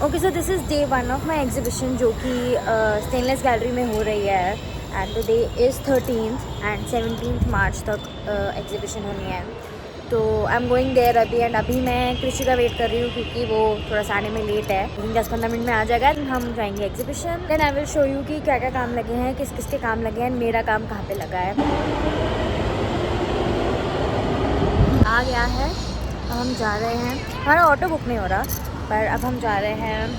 Okay so this is day 1 of my exhibition जो कि stainless gallery में हो रही है and the day is 13th and 17th मार्च तक एग्जीबिशन होनी है। तो आई एम गोइंग देयर अभी एंड अभी मैं कृषि का वेट कर रही हूँ क्योंकि वो थोड़ा सा आने में लेट है। 10-15 मिनट में आ जाएगा, हम जाएंगे exhibition. Then I will show you कि क्या क्या काम लगे हैं, किस किस के काम लगे हैं, मेरा काम कहाँ पे लगा है। आ गया है, अब हम जा रहे हैं। हमारा ऑटो बुक नहीं हो रहा पर अब हम जा रहे हैं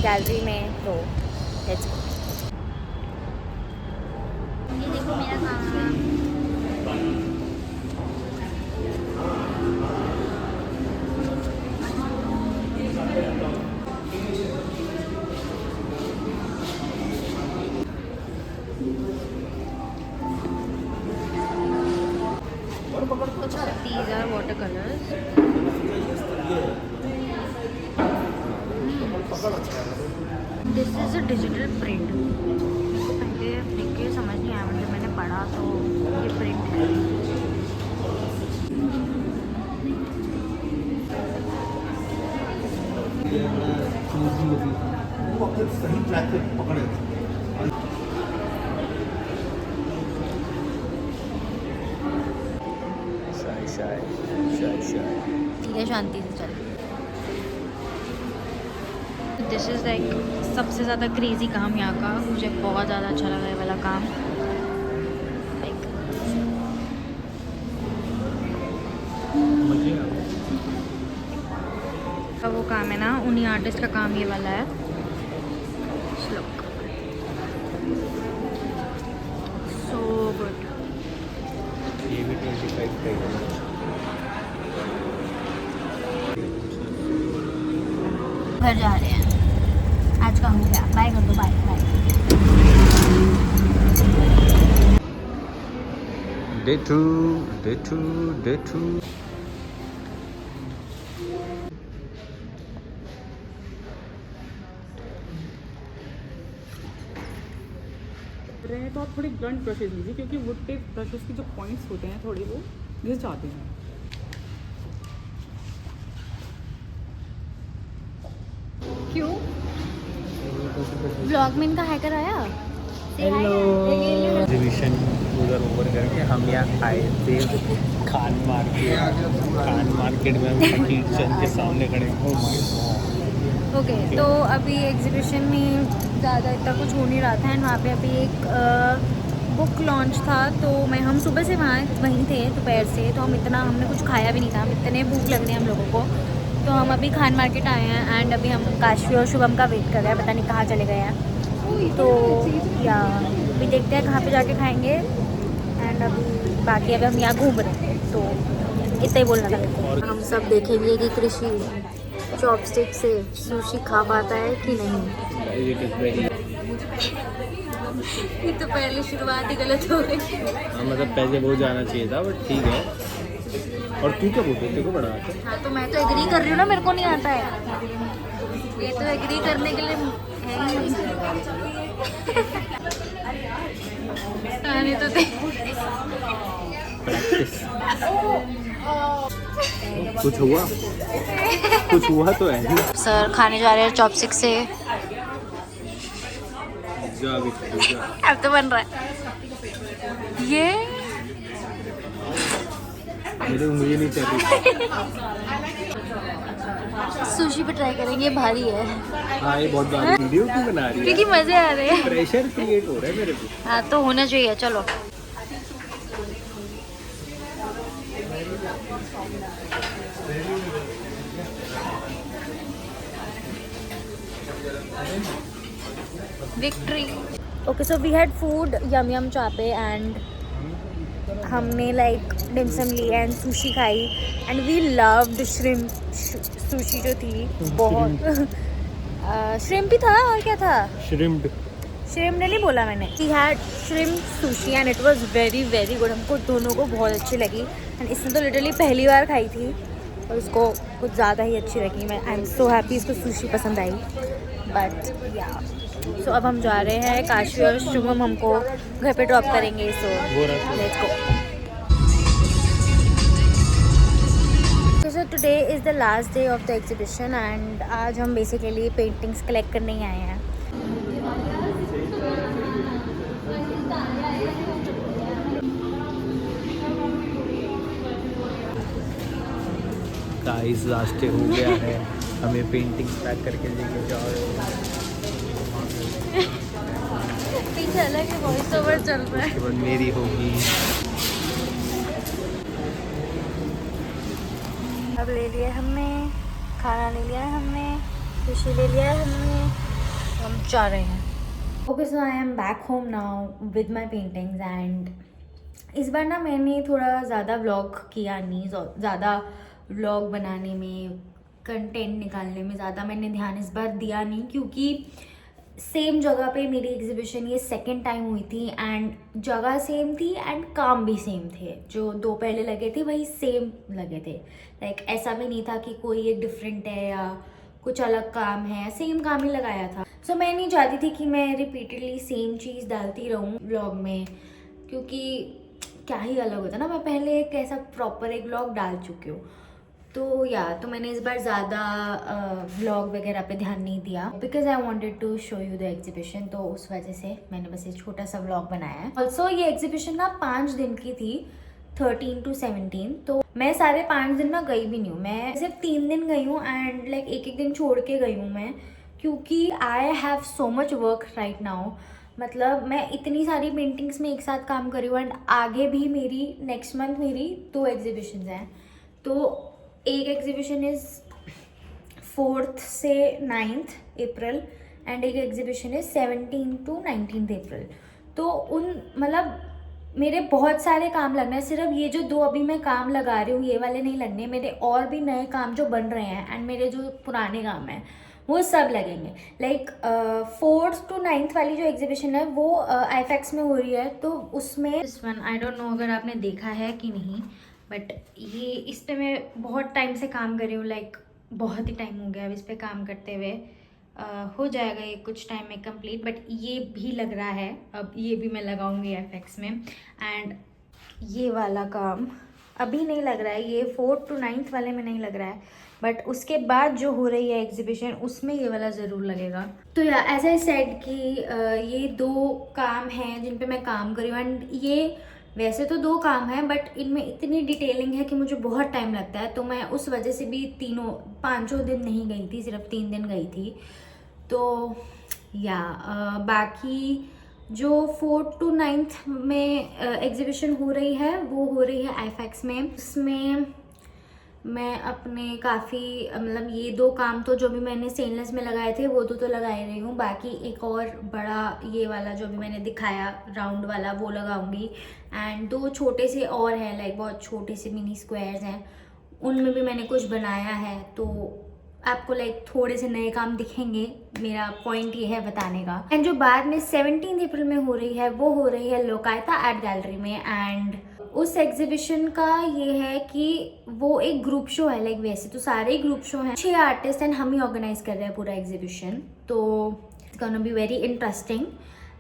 गैलरी में, तो लेट्स गो। ये देखो मेरा काम। These are watercolors. This is a digital print. पहले देख के समझ नहीं आया, मतलब मैंने पढ़ा तो ये प्रिंट है। सही ट्रैक पे पकड़े। ठीक है, शांति से चल। दिस इज़ लाइक सबसे ज़्यादा क्रेजी काम यहाँ का, मुझे बहुत ज़्यादा अच्छा लगा ये वाला काम। लाइक अब वो काम है ना, उन्हीं आर्टिस्ट का काम ये वाला है। Look. So good. ये भी 25 का है। घर जा रहे हैं, आज का हो गया, बाय कर दो, बाय बाय। Day 2 रहे तो आप थोड़ी ब्लंट ब्रशेज लीजिए क्योंकि वुड टिप ब्रशेस के जो पॉइंट्स होते हैं थोड़े वो घिस जाते हैं। क्यों? ब्लॉग में इनका हैकर आया। हेलो। एग्जीबिशन उधर ओवर करके हम यहाँ आए थे खान मार्केट में हम कीर्तन चंद के सामने खड़े हैं। ओके तो अभी एग्जीबिशन में ज़्यादा इतना कुछ हो नहीं रहा था एंड वहाँ पे अभी एक बुक लॉन्च था, तो हम सुबह से वहीं थे दोपहर से, तो हमने कुछ खाया भी नहीं था, हम इतने भूख लग रही है हम लोगों को। तो हम अभी खान मार्केट आए हैं एंड अभी हम काशवी और शुभम का वेट कर रहे हैं, पता नहीं कहाँ चले गए हैं। तो या अभी देखते हैं कहाँ पे जाके खाएंगे एंड अभी बाकी अभी हम यहाँ घूम रहे हैं, तो इतना ही बोलना था मेरे को। हम सब देखेंगे कि कृषि चॉपस्टिक से सुशी खा पाता है कि नहीं। ये तो पहले शुरुआत ही गलत हो गई। मतलब पैसे बहुत जाना चाहिए था बट ठीक है। और तू क्या बोलते तेरे को बड़ा आता है? हाँ तो मैं तो एग्री कर रही हूँ ना, मेरे को नहीं आता है, ये तो एग्री करने के लिए है ही नहीं। आने तो दे। प्रैक्टिस। कुछ हुआ तो है। सर खाने जा रहे हैं चॉपस्टिक से। जा भी अब तो बन रहा है ये। मेरी उंगली नहीं चल रही। सुशी पे ट्राई करेंगे, भारी है। हाँ ये बहुत भारी। वीडियो क्यों बना रही है? क्योंकि मजे आ रहे हैं। प्रेशर क्रिएट हो रहा है मेरे को। हाँ तो होना चाहिए, चलो। Victory. Okay so we had food, yum चापे एंड हमने लाइक डिमसम ली एंड सुशी खाई and we loved shrimp sushi जो थी बहुत। श्रिम्प भी था और क्या था? श्रिम्प नहीं बोला मैंने। We had shrimp sushi and it was very very good. हमको दोनों को बहुत अच्छी लगी एंड इसने तो लिटरली पहली बार खाई थी और उसको कुछ ज़्यादा ही अच्छी लगी। मैं आई एम सो हैप्पी इसको सुशी पसंद आई। बट या सो अब हम जा रहे हैं, काशवी और शुभम हमको घर पे ड्रॉप करेंगे। So let's go. Today is the last day of the exhibition and आज हम बेसिकली पेंटिंग्स कलेक्ट करने ही आए हैं. गाइस लास्ट डे हो गया है, हमें पेंटिंग्स पैक करके लेके जाओ. पीछे अलग वॉइस ओवर चल रहा है. उसके बाद मेरी होगी. अब ले लिया हमने, खाना ले लिया है हमने, सुशी ले लिया है हमने, हम जा रहे हैं. Okay so I am back home now with my paintings and इस बार ना मैंने थोड़ा ज़्यादा व्लॉग किया नहीं, ज़्यादा व्लॉग बनाने में, कंटेंट निकालने में ज़्यादा मैंने ध्यान इस बार दिया नहीं, क्योंकि सेम जगह पे मेरी एग्जीबिशन ये सेकंड टाइम हुई थी एंड जगह सेम थी एंड काम भी सेम थे. जो 2 पहले लगे थे वही सेम लगे थे. लाइक ऐसा भी नहीं था कि कोई एक डिफरेंट है या कुछ अलग काम है, सेम काम ही लगाया था. सो मैं नहीं चाहती थी कि मैं रिपीटेडली सेम चीज़ डालती रहूँ व्लॉग में, क्योंकि क्या ही अलग होता ना. मैं पहले एक ऐसा प्रॉपर एक व्लॉग डाल चुकी हूँ. तो मैंने इस बार ज़्यादा व्लॉग वगैरह पे ध्यान नहीं दिया because I wanted to show you the exhibition. तो उस वजह से मैंने बस एक छोटा सा व्लॉग बनाया है. ऑल्सो ये एग्जीबिशन ना 5 दिन की थी, 13 to 17. तो मैं सारे 5 दिन ना गई भी नहीं हूँ. मैं सिर्फ 3 दिन गई हूँ एंड लाइक एक दिन छोड़ के गई हूँ मैं, क्योंकि I have so much work right now. मतलब मैं इतनी सारी पेंटिंग्स में एक साथ काम कर रही हूँ एंड आगे भी मेरी नेक्स्ट मंथ मेरी 2 एग्जीबिशंस हैं. तो एक एग्जीबिशन इज़ 4th से 9th अप्रैल एंड एक एग्जीबिशन इज़ 17 to 19th अप्रैल. तो उन मतलब मेरे बहुत सारे काम लगना है. सिर्फ ये जो 2 अभी मैं काम लगा रही हूँ ये वाले नहीं लगने, मेरे और भी नए काम जो बन रहे हैं एंड मेरे जो पुराने काम हैं वो सब लगेंगे. लाइक 4th to 9th वाली जो एग्जीबिशन है वो IFX में हो रही है. तो उसमें this one I don't know अगर आपने देखा है कि नहीं, बट ये इस पे मैं बहुत टाइम से काम कर रही हूँ. लाइक बहुत ही टाइम हो गया अब इस पे काम करते हुए. हो जाएगा ये कुछ टाइम में कंप्लीट, बट ये भी लग रहा है अब. ये भी मैं लगाऊंगी FX में. एंड ये वाला काम अभी नहीं लग रहा है, ये 4th to 9th वाले में नहीं लग रहा है, बट उसके बाद जो हो रही है एग्जीबिशन उसमें ये वाला ज़रूर लगेगा. तो या एज आई सेड कि ये 2 काम हैं जिन पे मैं काम कर रही हूँ एंड ये वैसे तो 2 काम हैं बट इनमें इतनी डिटेलिंग है कि मुझे बहुत टाइम लगता है. तो मैं उस वजह से भी 5 दिन नहीं गई थी, सिर्फ 3 दिन गई थी. तो या बाकी जो 4th to 9th में एग्जीबिशन हो रही है वो हो रही है IFX में. उसमें मैं अपने काफ़ी मतलब ये 2 काम तो जो भी मैंने स्टेनलेस में लगाए थे वो तो लगा ही रही हूँ. बाकी एक और बड़ा ये वाला जो भी मैंने दिखाया राउंड वाला वो लगाऊंगी एंड 2 छोटे से और हैं, लाइक बहुत छोटे से मिनी स्क्वायर्स हैं, उनमें भी मैंने कुछ बनाया है. तो आपको लाइक थोड़े से नए काम दिखेंगे. मेरा पॉइंट ये है बताने का. एंड जो बाद में 17 अप्रैल में हो रही है वो हो रही है लोकायता आर्ट गैलरी में. एंड उस एग्जीबिशन का ये है कि वो एक ग्रुप शो है. लाइक वैसे तो सारे ही ग्रुप शो हैं, 6 आर्टिस्ट एंड हम ही ऑर्गेनाइज कर रहे हैं पूरा एग्जीबिशन. तो it's gonna be very interesting.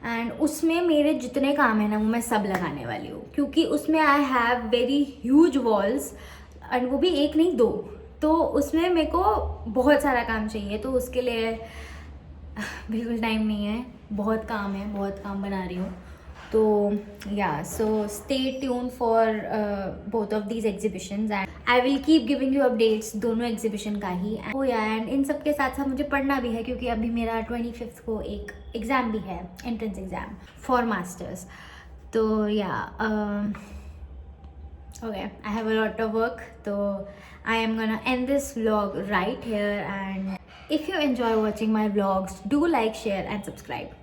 And उसमें मेरे जितने काम है ना वो मैं सब लगाने वाली हूँ, क्योंकि उसमें I have very huge walls and वो भी 1 नहीं 2. तो उसमें मेरे को बहुत सारा काम चाहिए. तो उसके लिए बिल्कुल टाइम नहीं है, बहुत काम है, बहुत काम बना रही हूँ. तो या so stay tune for both of these exhibitions and I will keep giving you updates दोनों एग्जीबिशन का ही. हो या एंड इन सब के साथ साथ मुझे पढ़ना भी है, क्योंकि अभी मेरा 25th को एक एग्ज़ाम भी है, एंट्रेंस एग्ज़ाम फॉर मास्टर्स. तो या okay, I have a lot of work, so I am gonna end this vlog right here. And if you enjoy watching my vlogs, do like, share and subscribe.